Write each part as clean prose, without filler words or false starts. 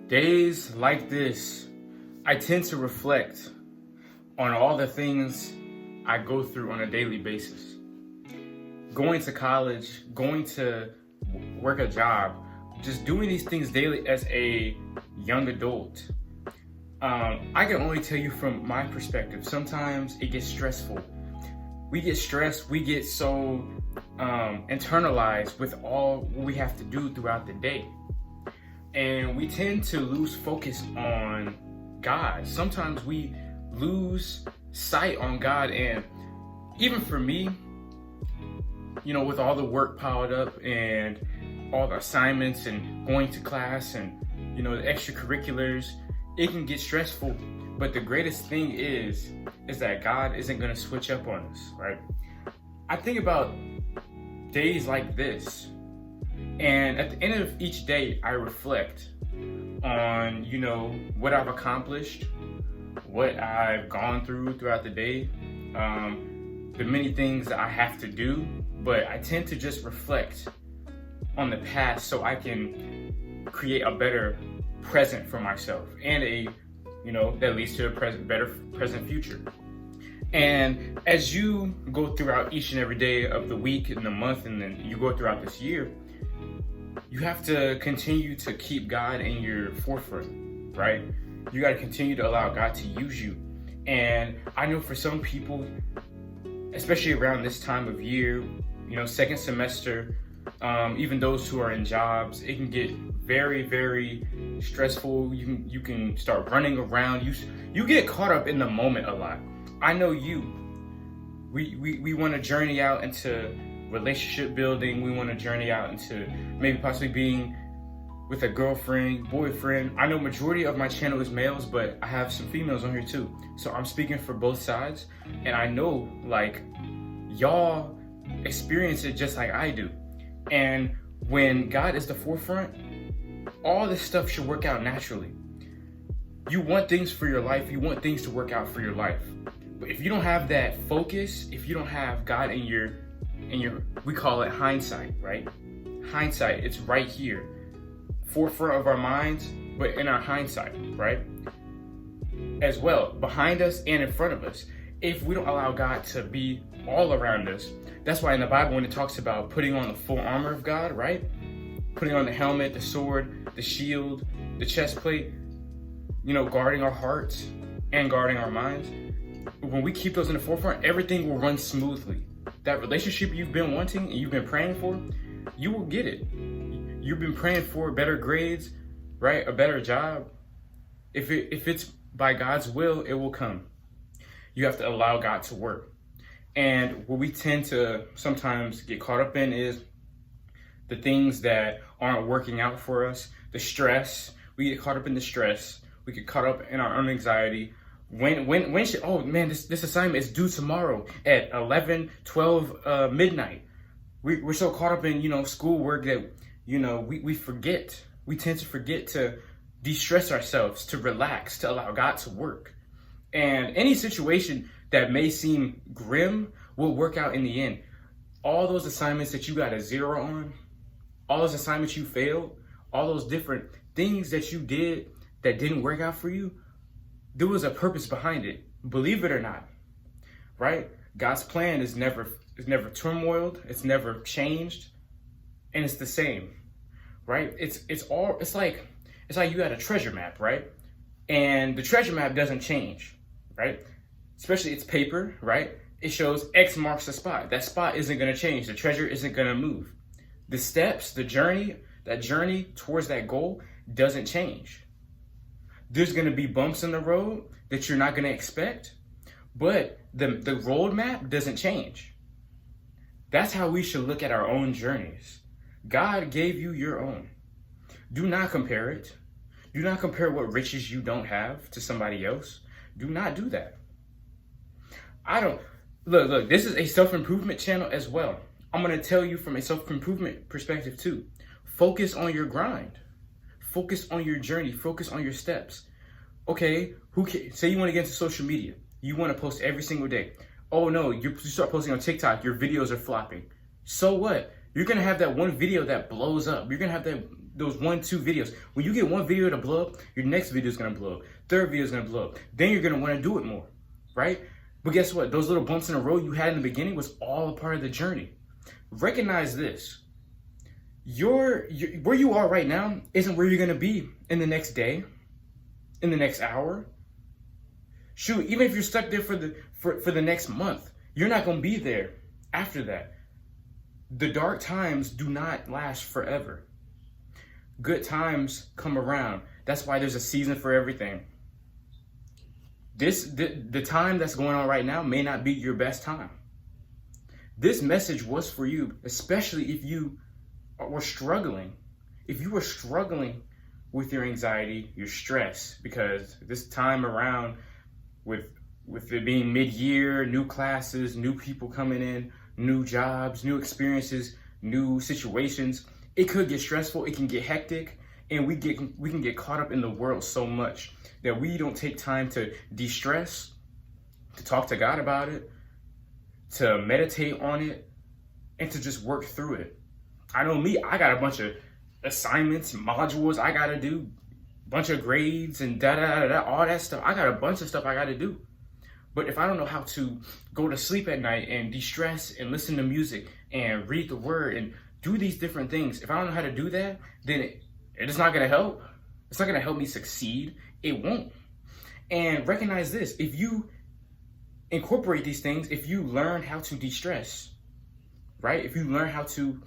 Days like this, I tend to reflect on all the things I go through on a daily basis. Going to college, going to work a job, just doing these things daily as a young adult. I can only tell you from my perspective, sometimes it gets stressful. We get stressed, we get so internalized with all we have to do throughout the day. And we tend to lose focus on God. Sometimes we lose sight on God. And even for me, with all the work piled up and all the assignments and going to class and, the extracurriculars, it can get stressful. But the greatest thing is that God isn't going to switch up on us, right? I think about days like this. And at the end of each day, I reflect on, what I've accomplished, what I've gone throughout the day, the many things that I have to do. But I tend to just reflect on the past so I can create a better present for myself and that leads to a better present future. And as you go throughout each and every day of the week and the month, and then you go throughout this year, you have to continue to keep God in your forefront, right? You got to continue to allow God to use you. And I know for some people, especially around this time of year, second semester, even those who are in jobs, it can get very, very stressful. You can start running around. You get caught up in the moment a lot. I know we want to journey out into relationship building. We want to journey out into maybe possibly being with a girlfriend, boyfriend. I know majority of my channel is males, but I have some females on here too. So I'm speaking for both sides. And I know y'all experience it just like I do. And when God is the forefront, all this stuff should work out naturally. You want things for your life. You want things to work out for your life. But if you don't have that focus, if you don't have God in your, we call it hindsight, right? Hindsight, it's right here, forefront of our minds, but in our hindsight, right? As well, behind us and in front of us. If we don't allow God to be all around us, that's why in the Bible, when it talks about putting on the full armor of God, right? Putting on the helmet, the sword, the shield, the chest plate, guarding our hearts and guarding our minds. When we keep those in the forefront, everything will run smoothly. That relationship you've been wanting and you've been praying for, you will get it. You've been praying for better grades, right? A better job. If it's by God's will, it will come. You have to allow God to work. And what we tend to sometimes get caught up in is the things that aren't working out for us, the stress. We get caught up in the stress. We get caught up in our own anxiety. When should, oh man, this assignment is due tomorrow at 11, 12 midnight. We're so caught up in, schoolwork that, we forget. We tend to forget to de-stress ourselves, to relax, to allow God to work. And any situation that may seem grim will work out in the end. All those assignments that you got a 0 on, all those assignments you failed, all those different things that you did that didn't work out for you, there was a purpose behind it. Believe it or not, right? God's plan is never turmoiled. It's never changed, and it's the same, right? It's like you got a treasure map, right? And the treasure map doesn't change, right? Especially it's paper, right? It shows X marks the spot. That spot isn't going to change. The treasure isn't going to move. The steps, the journey, that journey towards that goal doesn't change. There's going to be bumps in the road that you're not going to expect, but the roadmap doesn't change. That's how we should look at our own journeys. God gave you your own. Do not compare it. Do not compare what riches you don't have to somebody else. Do not do that. Look, this is a self-improvement channel as well. I'm going to tell you from a self-improvement perspective too. Focus on your grind. Focus on your journey. Focus on your steps. Okay, say you want to get into social media. You want to post every single day. Oh no, you start posting on TikTok, your videos are flopping. So what? You're going to have that one video that blows up. You're going to have those 1-2 videos. When you get one video to blow up, your next video is gonna blow up. Third video is gonna blow up. Then you're gonna wanna do it more, right? But guess what? Those little bumps in the road you had in the beginning was all a part of the journey. Recognize this. Where you are right now isn't where you're gonna be in the next day, in the next hour. Shoot, even if you're stuck there for the next month, you're not gonna be there after that. The dark times do not last forever. Good times come around. That's why there's a season for everything. The time that's going on right now may not be your best time. This message was for you, especially if you were struggling. If you were struggling with your anxiety, your stress, because this time around with it being mid-year, new classes, new people coming in, new jobs, new experiences, new situations, it could get stressful, it can get hectic, and we can get caught up in the world so much that we don't take time to de-stress, to talk to God about it, to meditate on it, and to just work through it. I know me, I got a bunch of assignments, modules I gotta do, bunch of grades and all that stuff. I got a bunch of stuff I gotta do. But if I don't know how to go to sleep at night and de-stress and listen to music and read the word and do these different things, if I don't know how to do that, then it is not gonna help. It's not gonna help me succeed. It won't. And recognize this, if you incorporate these things, if you learn how to de-stress, right? If you learn how to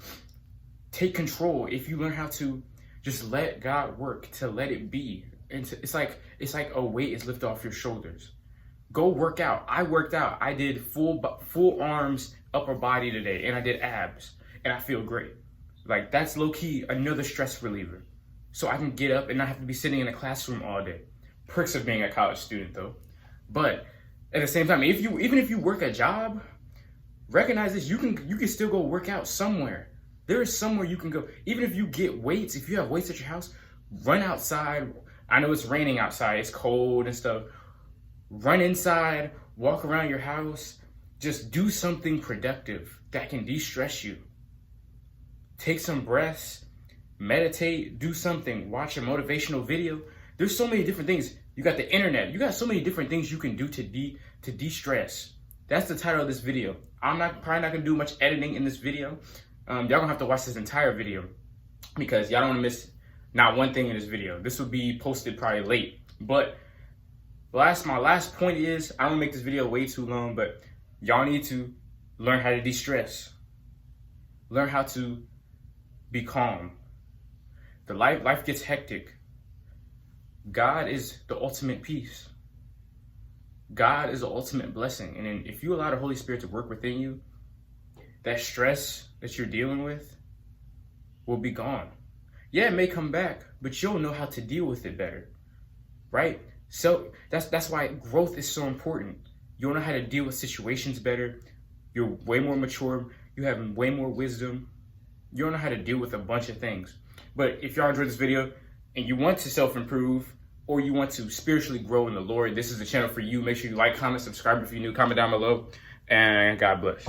take control, if you learn how to just let God work, to let it be, and it's like a weight is lifted off your shoulders. Go work out. I worked out. I did full arms, upper body today, and I did abs, and I feel great. Like, that's low key another stress reliever. So I can get up and not have to be sitting in a classroom all day. Perks of being a college student, though. But at the same time, even if you work a job, recognize this: you can still go work out somewhere. There is somewhere you can go. Even if you get weights, if you have weights at your house, run outside. I know it's raining outside, it's cold and stuff. Run inside, walk around your house. Just do something productive that can de-stress you. Take some breaths, meditate, do something, watch a motivational video. There's so many different things. You got the internet. You got so many different things you can do to de-stress. That's the title of this video. I'm probably not gonna do much editing in this video. Y'all gonna have to watch this entire video because y'all don't wanna miss not one thing in this video. This will be posted probably late. But my last point is, I don't make this video way too long, but y'all need to learn how to de-stress. Learn how to be calm. The life gets hectic. God is the ultimate peace. God is the ultimate blessing. And then if you allow the Holy Spirit to work within you, that stress that you're dealing with will be gone. Yeah, it may come back, but you'll know how to deal with it better, right? So that's why growth is so important. You'll know how to deal with situations better. You're way more mature. You have way more wisdom. You'll know how to deal with a bunch of things. But if y'all enjoyed this video and you want to self-improve or you want to spiritually grow in the Lord, this is the channel for you. Make sure you like, comment, subscribe if you're new, comment down below, and God bless.